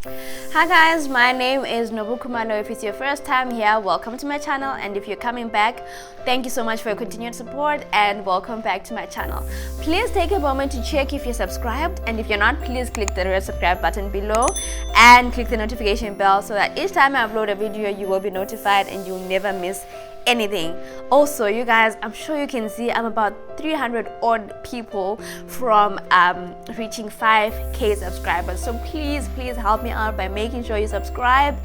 Hi guys, my name is Nobukumano. If it's your first time here, welcome to my channel, and if you're coming back, thank you so much for your continued support and welcome back to my channel. Please take a moment to check if you're subscribed, and if you're not, please click the red subscribe button below and click the notification bell so that each time I upload a video you will be notified and you'll never miss anything. Also, you guys, I'm sure you can see I'm about 300 odd people from reaching 5k subscribers, so please help me out by making sure you subscribe.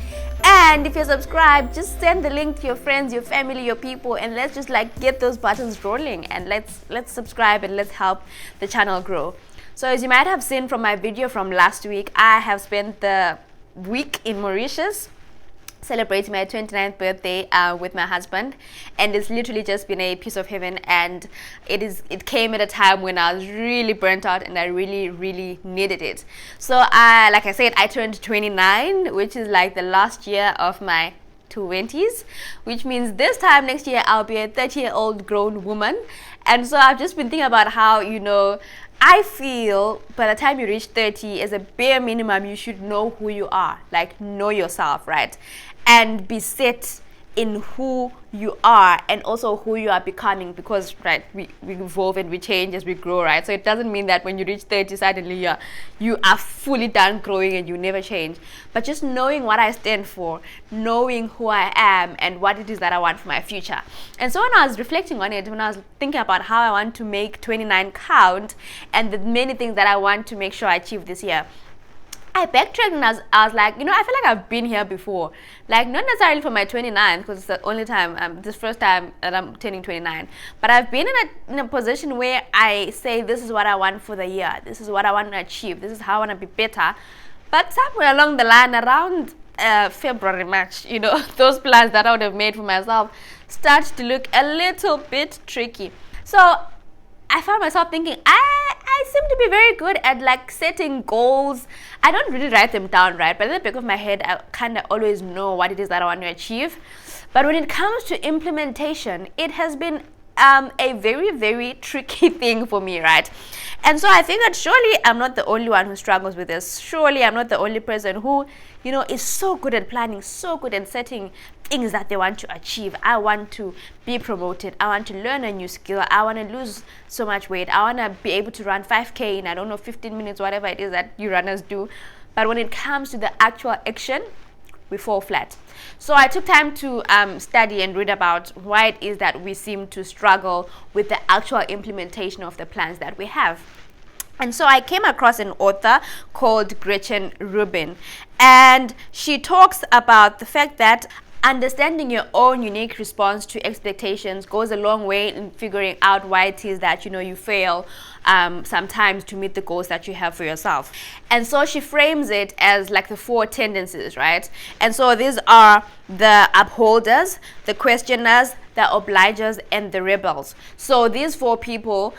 And if you're subscribed, just send the link to your friends, your family, your people, and let's just get those buttons rolling, and let's subscribe and let's help the channel grow. So as you might have seen from my video from last week, I have spent the week in Mauritius celebrating my 29th birthday with my husband, and it's literally just been a piece of heaven. And it came at a time when I was really burnt out and I really needed it. So like I said, I turned 29, which is like the last year of my 20s, which means this time next year I'll be a 30-year-old grown woman. And so I've just been thinking about how, I feel by the time you reach 30, as a bare minimum, you should know who you are, like know yourself, right? And be set in who you are and also who you are becoming, because right, we evolve and we change as we grow, right? So it doesn't mean that when you reach 30 suddenly you are fully done growing and you never change, but just knowing what I stand for, knowing who I am and what it is that I want for my future. And so when I was reflecting on it, when I was thinking about how I want to make 29 count and the many things that I want to make sure I achieve this year, I backtracked and I was like, I feel like I've been here before. Like, not necessarily for my 29th, because it's the only time, this first time that I'm turning 29. But I've been in a position where I say, this is what I want for the year. This is what I want to achieve. This is how I want to be better. But somewhere along the line, around February, March, those plans that I would have made for myself start to look a little bit tricky. So I found myself thinking, I seem to be very good at setting goals. I don't really write them down, right? But in the back of my head, I kind of always know what it is that I want to achieve. But when it comes to implementation, it has been a very tricky thing for me, right? And so I think that surely I'm not the only one who struggles with this. Surely I'm not the only person who, is so good at planning, so good at setting things that they want to achieve. I want to be promoted. I want to learn a new skill. I want to lose so much weight. I want to be able to run 5k in, 15 minutes, whatever it is that you runners do. But when it comes to the actual action, we fall flat. So I took time to study and read about why it is that we seem to struggle with the actual implementation of the plans that we have. And so I came across an author called Gretchen Rubin, and she talks about the fact that understanding your own unique response to expectations goes a long way in figuring out why it is that you fail sometimes to meet the goals that you have for yourself. And so she frames it as like the 4 tendencies, right? And so these are the upholders, the questioners, the obligers, and the rebels. So these 4 people,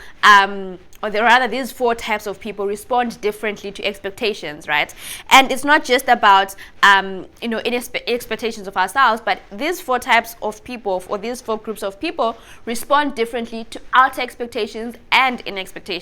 these 4 types of people respond differently to expectations, right? And it's not just about expectations of ourselves, but these 4 types of people, or these 4 groups of people, respond differently to outer expectations and inner expectations.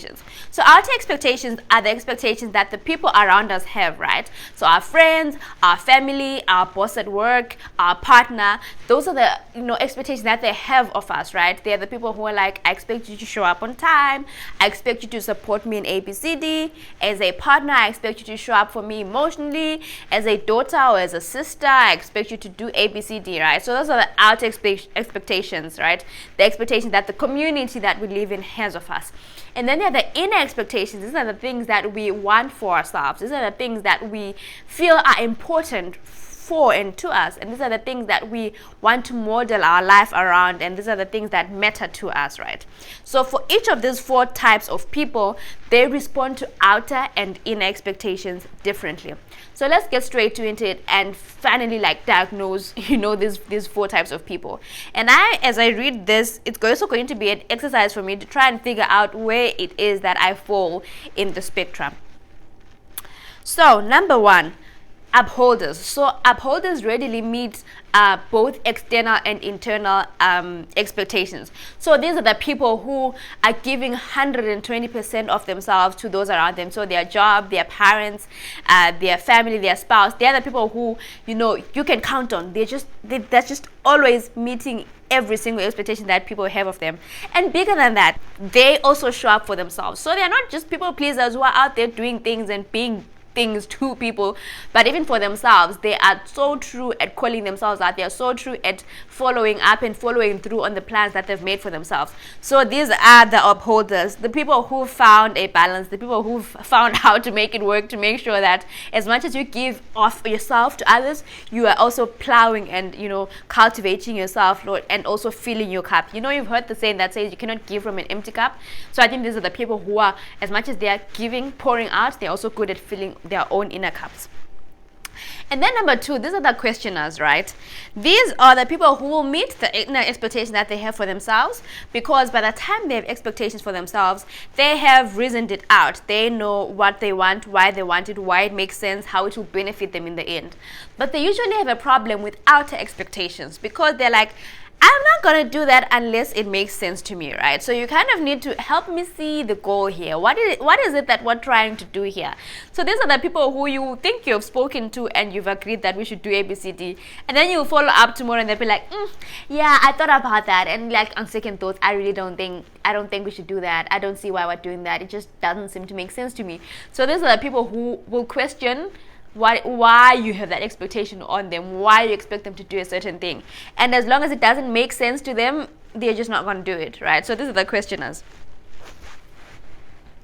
So outer expectations are the expectations that the people around us have, right? So our friends, our family, our boss at work, our partner, those are the expectations that they have of us, right? They're the people who are like, I expect you to show up on time. I expect you to support me in ABCD. As a partner, I expect you to show up for me emotionally. As a daughter or as a sister, I expect you to do ABCD, right? So those are the outer expectations, right? The expectations that the community that we live in has of us. And then there are the inner expectations. These are the things that we want for ourselves. These are the things that we feel are important for and to us, and these are the things that we want to model our life around, and these are the things that matter to us, right? So for each of these 4 types of people, they respond to outer and inner expectations differently. So let's get straight into it and finally diagnose these 4 types of people. And as I read this, it's also going to be an exercise for me to try and figure out where it is that I fall in the spectrum. So number 1, upholders. So upholders readily meet both external and internal expectations. So these are the people who are giving 120% of themselves to those around them. So their job, their parents, their family, their spouse. They are the people who, you can count on. That's just always meeting every single expectation that people have of them. And bigger than that, they also show up for themselves. So they are not just people pleasers who are out there doing things and being things to people, but even for themselves, they are so true at calling themselves out. They are so true at following up and following through on the plans that they've made for themselves. So these are the upholders, the people who found a balance, the people who found how to make it work, to make sure that as much as you give off yourself to others, you are also plowing and cultivating yourself, Lord, and also filling your cup. You've heard the saying that says you cannot give from an empty cup. So I think these are the people who are, as much as they are giving, pouring out, they're also good at filling their own inner cups. And then number 2, these are the questioners, right? These are the people who will meet the inner expectation that they have for themselves, because by the time they have expectations for themselves, they have reasoned it out. They know what they want, why they want it, why it makes sense, how it will benefit them in the end. But they usually have a problem with outer expectations, because they're like, I'm not going to do that unless it makes sense to me, right? So you kind of need to help me see the goal here. What is it that we're trying to do here? So these are the people who you think you've spoken to and you've agreed that we should do A, B, C, D. And then you follow up tomorrow and they'll be like, yeah, I thought about that. And like on second thoughts, I don't think we should do that. I don't see why we're doing that. It just doesn't seem to make sense to me. So these are the people who will question why you have that expectation on them, why you expect them to do a certain thing. And as long as it doesn't make sense to them, they're just not going to do it, right? So these are the questioners.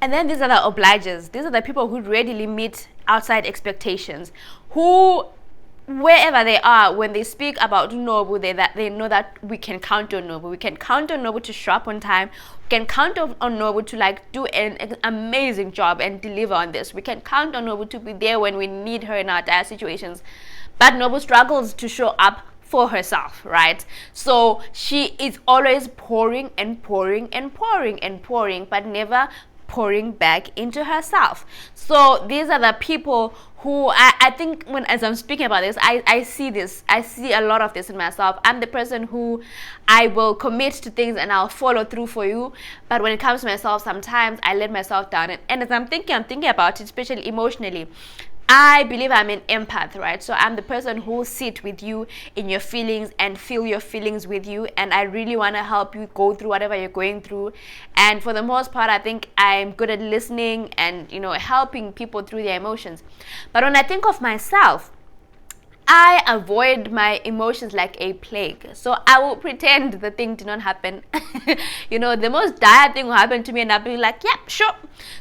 And then these are the obligers. These are the people who readily meet outside expectations, who, wherever they are, when they speak about Nobu, they know that we can count on Nobu. We can count on Nobu to show up on time. We can count on Nobu to do an amazing job and deliver on this. We can count on Nobu to be there when we need her in our dire situations. But Nobu struggles to show up for herself, right? So she is always pouring and pouring and pouring and pouring, but never pouring back into herself. So these are the people who I think as I'm speaking about this, I see a lot of this in myself. I'm the person who I will commit to things and I'll follow through for you, but when it comes to myself, sometimes I let myself down. And as I'm thinking about it, especially emotionally, I believe I'm an empath, right? So I'm the person who will sit with you in your feelings and feel your feelings with you. And I really want to help you go through whatever you're going through. And for the most part, I think I'm good at listening and, helping people through their emotions. But when I think of myself, I avoid my emotions like a plague. So I will pretend the thing did not happen. The most dire thing will happen to me and I'll be like, yeah, sure.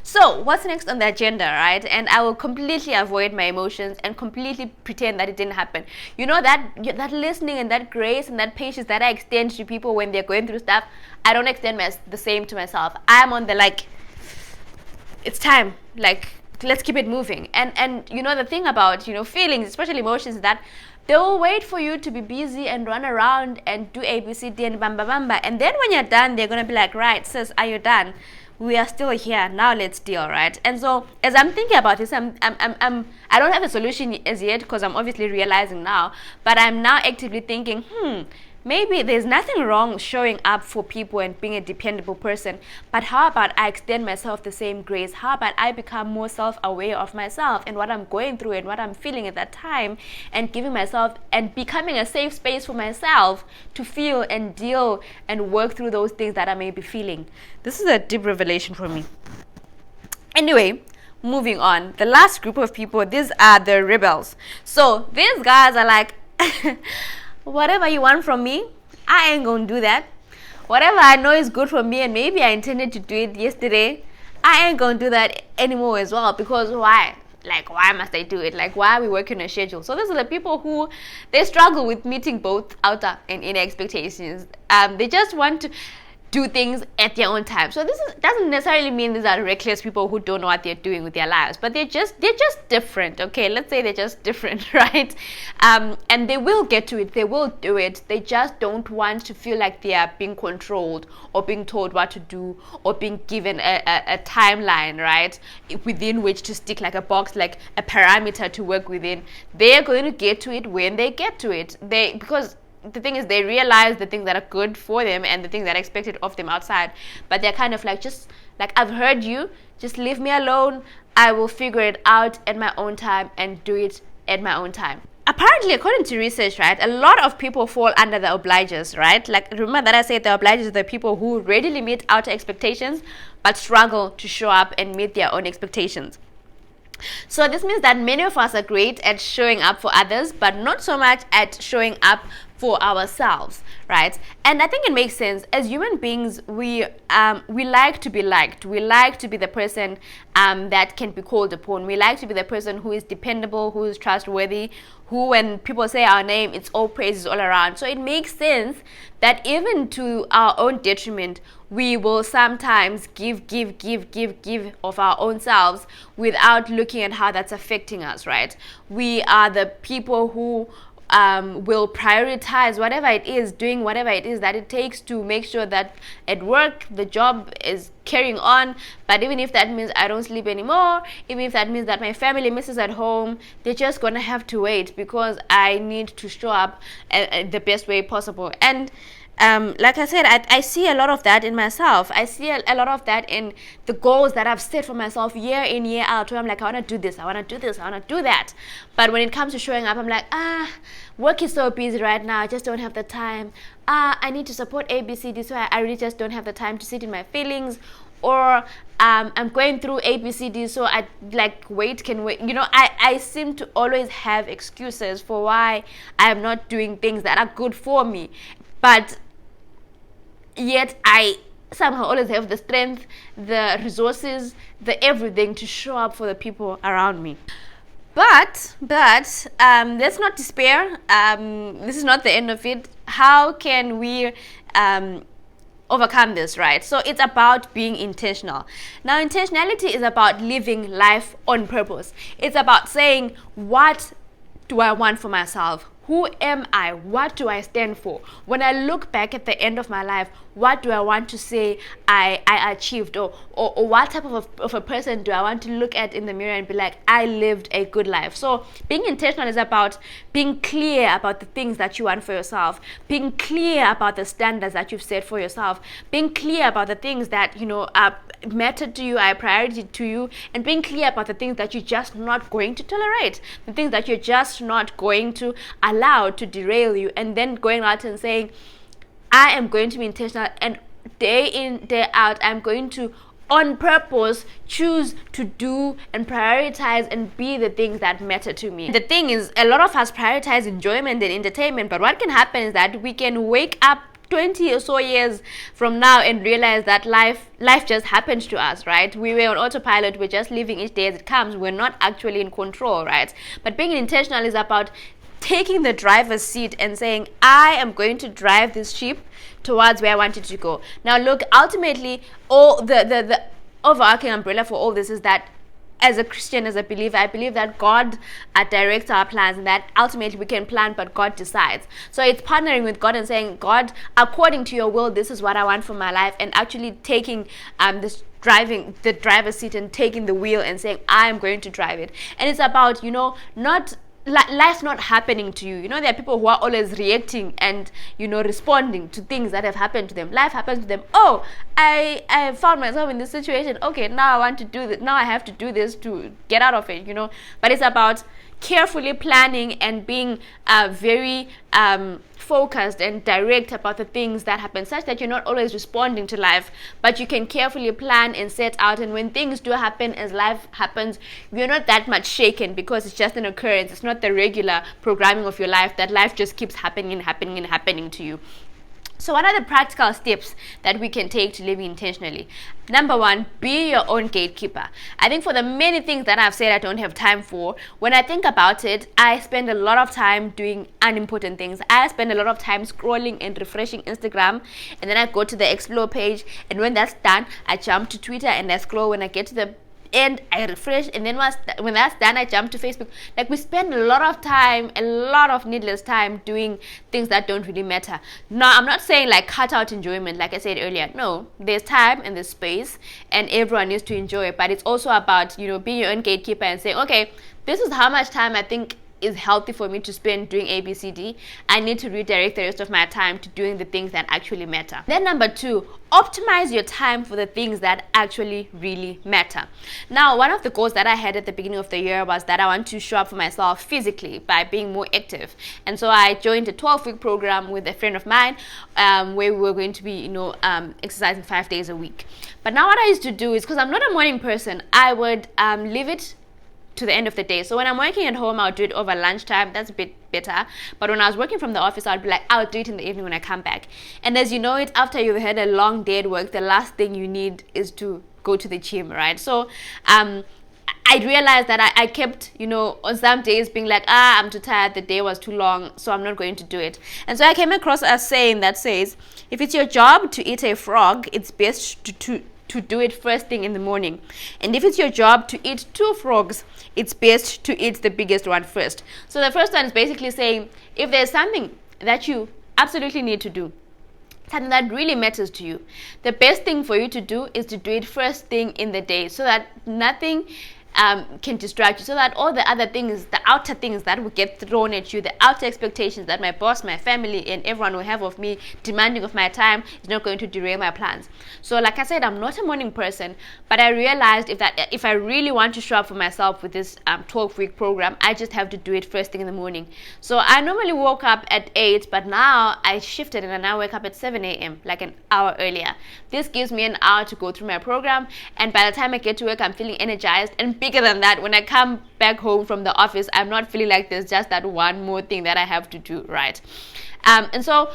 So what's next on the agenda, right? And I will completely avoid my emotions and completely pretend that it didn't happen. That listening and that grace and that patience that I extend to people when they're going through stuff, I don't extend the same to myself. I'm on the it's time, let's keep it moving. And the thing about feelings, especially emotions, is that they will wait for you to be busy and run around and do A, B, C, D and bamba bamba, and then when you're done, they're gonna be like, right, sis, are you done? We are still here, now let's deal, right? And so as I'm thinking about this, I don't have a solution as yet, because I'm obviously realizing now, but I'm now actively thinking, maybe there's nothing wrong with showing up for people and being a dependable person, but how about I extend myself the same grace? How about I become more self-aware of myself and what I'm going through and what I'm feeling at that time, and giving myself and becoming a safe space for myself to feel and deal and work through those things that I may be feeling. This is a deep revelation for me. Anyway, moving on. The last group of people, these are the rebels. So these guys are like, whatever you want from me, I ain't gonna do that. Whatever I know is good for me and maybe I intended to do it yesterday, I ain't gonna do that anymore as well, because why? Why must I do it? Why are we working on a schedule? So these are the people who, they struggle with meeting both outer and inner expectations. They just want to, do things at their own time. So doesn't necessarily mean these are reckless people who don't know what they're doing with their lives, but they're just different. Okay, let's say they're just different, right? And they will get to it, they will do it. They just don't want to feel like they are being controlled or being told what to do or being given a timeline, right, within which to stick, like a box, like a parameter to work within. They're going to get to it when they get to it. Because the thing is, they realize the things that are good for them and the things that are expected of them outside, but they're kind of like, just like, I've heard you, just leave me alone, I will figure it out at my own time and do it at my own time. Apparently, according to research, right, a lot of people fall under the obligers, right? Like, remember that I said the obligers are the people who readily meet outer expectations but struggle to show up and meet their own expectations. So this means that many of us are great at showing up for others, but not so much at showing up for ourselves, right? And I think it makes sense. As human beings, we like to be liked. We like to be the person that can be called upon. We like to be the person who is dependable, who is trustworthy, who, when people say our name, it's all praises all around. So it makes sense that even to our own detriment, we will sometimes give of our own selves without looking at how that's affecting us, right? We are the people who will prioritize whatever it is, doing whatever it is that it takes to make sure that at work the job is carrying on. But even if that means I don't sleep anymore, even if that means that my family misses at home, they're just gonna have to wait because I need to show up the best way possible. And like I said, I see a lot of that in myself. I see a lot of that in the goals that I've set for myself year in, year out, where I'm like, I want to do this, I want to do this, I want to do that. But when it comes to showing up, I'm like, work is so busy right now, I just don't have the time. I need to support ABCD, so I really just don't have the time to sit in my feelings. Or I'm going through ABCD, so I can wait. You know, I seem to always have excuses for why I am not doing things that are good for me. But yet I somehow always have the strength, the resources, the everything to show up for the people around me. But let's not despair. This is not the end of it. How can we overcome this, right? So it's about being intentional. Now, intentionality is about living life on purpose. It's about saying, what do I want for myself? Who am I? What do I stand for? When I look back at the end of my life, what do I want to say I achieved? Or what type of a person do I want to look at in the mirror and be like, I lived a good life? So being intentional is about being clear about the things that you want for yourself, being clear about the standards that you've set for yourself, being clear about the things that, you know, matter to you, are a priority to you, and being clear about the things that you're just not going to tolerate, the things that you're just not going to allow to derail you, and then going out and saying, I am going to be intentional, and day in, day out, I'm going to, on purpose, choose to do and prioritize and be the things that matter to me. The thing is, a lot of us prioritize enjoyment and entertainment, but what can happen is that we can wake up 20 or so years from now and realize that life just happens to us, right? We were on autopilot, we're just living each day as it comes, we're not actually in control, right? But being intentional is about taking the driver's seat and saying, I am going to drive this ship towards where I want it to go. Now look, ultimately, all the overarching umbrella for all this is that as a Christian, as a believer, I believe that God directs our plans, and that ultimately we can plan, but God decides. So it's partnering with God and saying, God, according to your will, this is what I want for my life, and actually taking driving the driver's seat and taking the wheel and saying, I am going to drive it. And it's about, you know, life's not happening to you. You know, there are people who are always reacting and, you know, responding to things that have happened to them. Life happens to them. Oh, I found myself in this situation. Okay, now I want to do this. Now I have to do this to get out of it, you know. But it's about carefully planning and being very focused and direct about the things that happen, such that you're not always responding to life, but you can carefully plan and set out. And when things do happen, as life happens, you're not that much shaken, because it's just an occurrence. It's not the regular programming of your life, that life just keeps happening to you. So what are the practical steps that we can take to live intentionally? Number one, be your own gatekeeper. I think for the many things that I've said I don't have time for, when I think about it, I spend a lot of time doing unimportant things. I spend a lot of time scrolling and refreshing Instagram, and then I go to the explore page, and when that's done, I jump to Twitter and I scroll. When I get to the end, I refresh, and then when that's done, I jump to Facebook. Like, we spend a lot of time, a lot of needless time doing things that don't really matter. Now, I'm not saying like cut out enjoyment, like I said earlier. No, there's time and there's space, and everyone needs to enjoy it. But it's also about, being your own gatekeeper and saying, okay, this is how much time I think is healthy for me to spend doing ABCD. I need to redirect the rest of my time to doing the things that actually matter. Then number two, optimize your time for the things that actually really matter. Now, one of the goals that I had at the beginning of the year was that I want to show up for myself physically by being more active. And so I joined a 12-week program with a friend of mine, where we were going to be, exercising 5 days a week. But now what I used to do is, because I'm not a morning person, I would leave it to the end of the day. So when I'm working at home, I'll do it over lunchtime. That's a bit better. But when I was working from the office, I'd be like, I'll do it in the evening when I come back. And as you know it, after you've had a long day at work, the last thing you need is to go to the gym, right? So I realized that I kept, on some days being like, I'm too tired, the day was too long, so I'm not going to do it. And so I came across a saying that says, if it's your job to eat a frog, it's best to do it first thing in the morning. And if it's your job to eat 2 frogs, it's best to eat the biggest one first. So the first one is basically saying, if there's something that you absolutely need to do, something that really matters to you, the best thing for you to do is to do it first thing in the day, so that nothing can distract you, so that all the other things, the outer things that will get thrown at you, the outer expectations that my boss, my family, and everyone will have of me demanding of my time, is not going to derail my plans. So like I said, I'm not a morning person, but I realized if I really want to show up for myself with this 12-week program, I just have to do it first thing in the morning. So I normally woke up at 8, but now I shifted and I now wake up at 7 a.m., like an hour earlier. This gives me an hour to go through my program, and by the time I get to work, I'm feeling energized. And bigger than that, when I come back home from the office, I'm not feeling like there's just that one more thing that I have to do, right? And so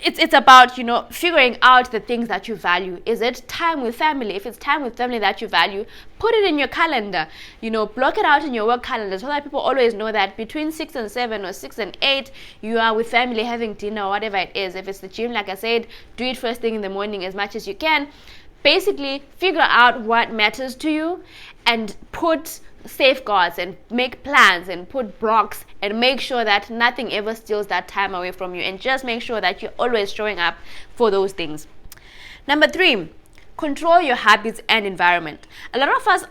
it's about, figuring out the things that you value. Is it time with family? If it's time with family that you value, put it in your calendar. Block it out in your work calendar, so that people always know that between 6 and 7 or 6 and 8, you are with family having dinner or whatever it is. If it's the gym, like I said, do it first thing in the morning as much as you can. Basically, figure out what matters to you and put safeguards and make plans and put blocks and make sure that nothing ever steals that time away from you, and just make sure that you're always showing up for those things. Number 3, control your habits and environment. A lot of us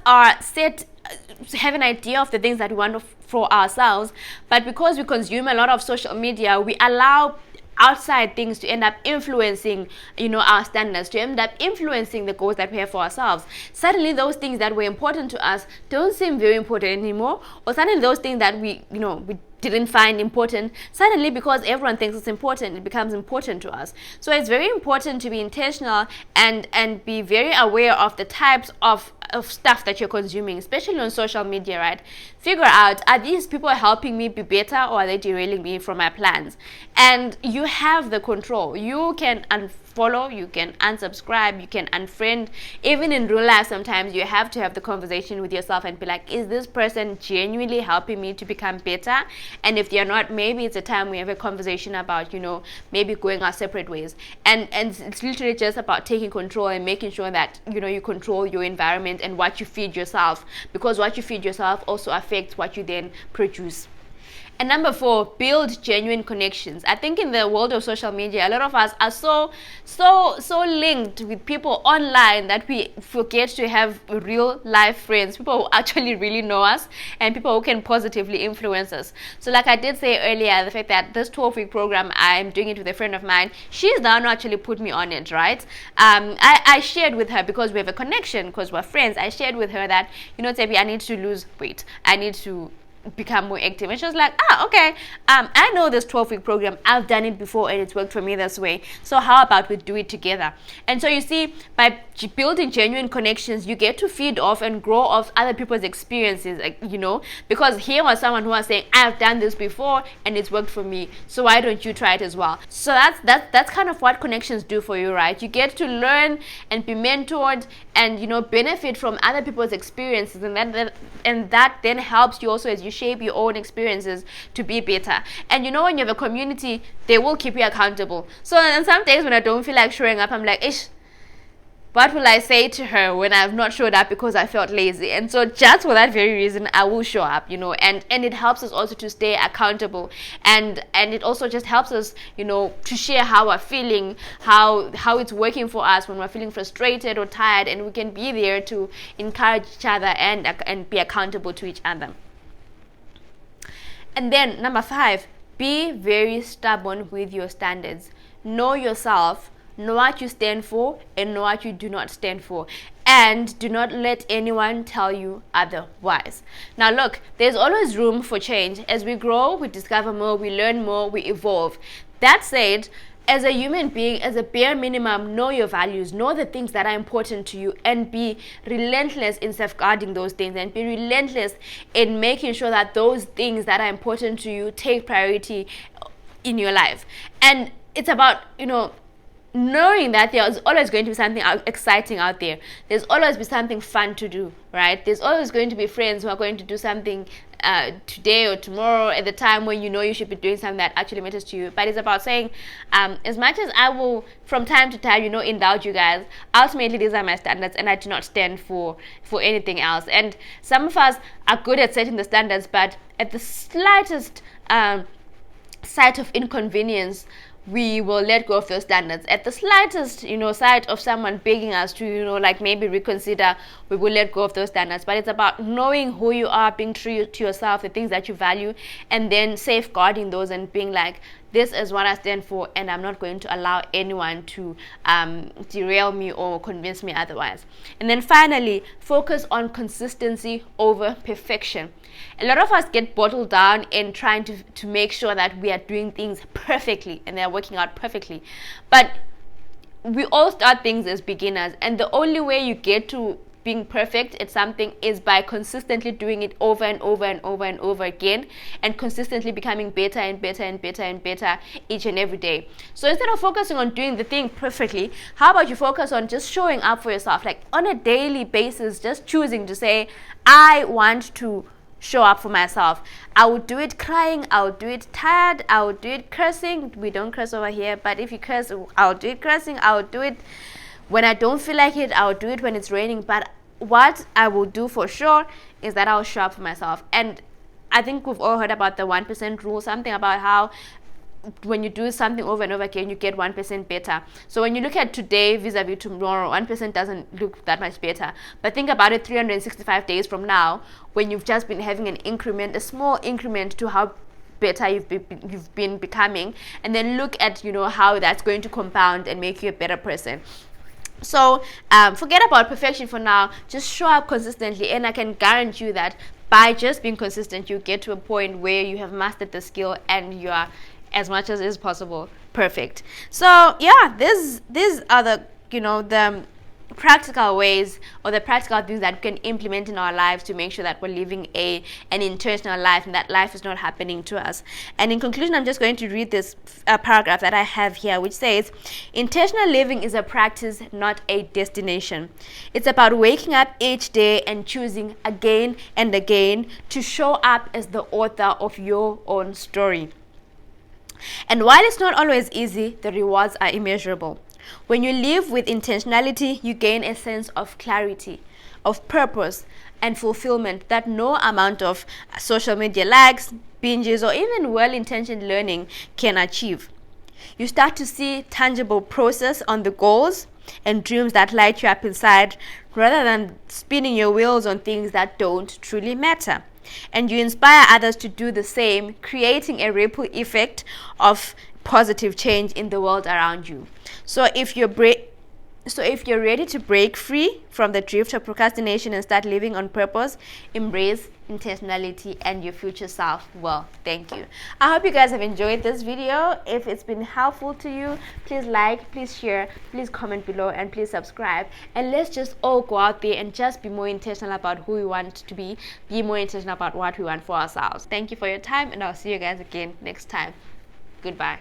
have an idea of the things that we want for ourselves, but because we consume a lot of social media, we allow outside things to end up influencing, our standards, to end up influencing the goals that we have for ourselves. Suddenly those things that were important to us don't seem very important anymore, or suddenly those things that we didn't find important, suddenly because everyone thinks it's important, it becomes important to us. So it's very important to be intentional and be very aware of the types of stuff that you're consuming, especially on social media, right? Figure out, are these people helping me be better, or are they derailing me from my plans? And you have the control. You can unfollow, you can unsubscribe, you can unfriend. Even in real life, sometimes you have to have the conversation with yourself and be like, is this person genuinely helping me to become better? And if they're not, maybe it's a time we have a conversation about, maybe going our separate ways. And it's literally just about taking control and making sure that, you control your environment and what you feed yourself, because what you feed yourself also affects what you then produce. And number 4, build genuine connections. I think in the world of social media, a lot of us are so linked with people online that we forget to have real life friends, people who actually really know us, and people who can positively influence us. So like I did say earlier, the fact that this 12-week program, I'm doing it with a friend of mine, she's the one who actually put me on it, right? I shared with her, because we have a connection, because we're friends, I shared with her that, Tebi, I need to lose weight. I need to become more active. And she was like, okay, I know this 12-week program, I've done it before and it's worked for me this way, so how about we do it together? And so you see, by building genuine connections, you get to feed off and grow off other people's experiences, like, because here was someone who was saying, I've done this before and it's worked for me, so why don't you try it as well? So that's kind of what connections do for you, right? You get to learn and be mentored and benefit from other people's experiences, and that then helps you also as you shape your own experiences to be better. And when you have a community, they will keep you accountable. So on some days when I don't feel like showing up, I'm like, ish, what will I say to her when I've not showed up because I felt lazy? And so just for that very reason, I will show up, and it helps us also to stay accountable. And it also just helps us, to share how we're feeling, how it's working for us when we're feeling frustrated or tired, and we can be there to encourage each other and be accountable to each other. And then number 5, be very stubborn with your standards. Know yourself. Know what you stand for and know what you do not stand for. And do not let anyone tell you otherwise. Now look, there's always room for change. As we grow, we discover more, we learn more, we evolve. That said, as a human being, as a bare minimum, know your values, know the things that are important to you, and be relentless in safeguarding those things, and be relentless in making sure that those things that are important to you take priority in your life. And it's about, knowing that there's always going to be something exciting out there. There's always be something fun to do, right? There's always going to be friends who are going to do something today or tomorrow at the time when you should be doing something that actually matters to you. But it's about saying, as much as I will from time to time, indulge you guys, ultimately these are my standards and I do not stand for anything else. And some of us are good at setting the standards, but at the slightest sight of inconvenience, we will let go of those standards. At the slightest, sight of someone begging us to, maybe reconsider, we will let go of those standards. But it's about knowing who you are, being true to yourself, the things that you value, and then safeguarding those and being like, this is what I stand for, and I'm not going to allow anyone to derail me or convince me otherwise. And then finally, focus on consistency over perfection. A lot of us get bottled down in trying to make sure that we are doing things perfectly and they're working out perfectly. But we all start things as beginners, and the only way you get to being perfect at something is by consistently doing it over and over and over and over again, and consistently becoming better and better and better and better each and every day. So instead of focusing on doing the thing perfectly, how about you focus on just showing up for yourself, like on a daily basis, just choosing to say, I want to show up for myself. I would do it crying, I would do it tired, I would do it cursing. We don't curse over here, but if you curse, I would do it cursing. I would do it when I don't feel like it. I would do it when it's raining. But what I will do for sure is that I'll show up for myself. And I think we've all heard about the 1% rule, something about how when you do something over and over again, you get 1% better. So when you look at today vis-a-vis tomorrow, 1% doesn't look that much better. But think about it 365 days from now, when you've just been having an increment, a small increment to how better you've been becoming, and then look at how that's going to compound and make you a better person. So forget about perfection for now. Just show up consistently, and I can guarantee you that by just being consistent, you get to a point where you have mastered the skill and you are, as much as is possible, perfect. So yeah, these are the the practical ways or the practical things that we can implement in our lives to make sure that we're living an intentional life and that life is not happening to us. And in conclusion, I'm just going to read this paragraph that I have here, which says, intentional living is a practice, not a destination. It's about waking up each day and choosing again and again to show up as the author of your own story. And while it's not always easy, the rewards are immeasurable. When you live with intentionality, you gain a sense of clarity, of purpose, and fulfillment that no amount of social media likes, binges, or even well-intentioned learning can achieve. You start to see tangible process on the goals and dreams that light you up inside, rather than spinning your wheels on things that don't truly matter. And you inspire others to do the same, creating a ripple effect of positive change in the world around you. So if you're So if you're ready to break free from the drift of procrastination and start living on purpose, embrace intentionality and your future self well. Thank you. I hope you guys have enjoyed this video. If it's been helpful to you, please like, please share, please comment below, and please subscribe. And let's just all go out there and just be more intentional about who we want to be more intentional about what we want for ourselves. Thank you for your time, and I'll see you guys again next time. Goodbye.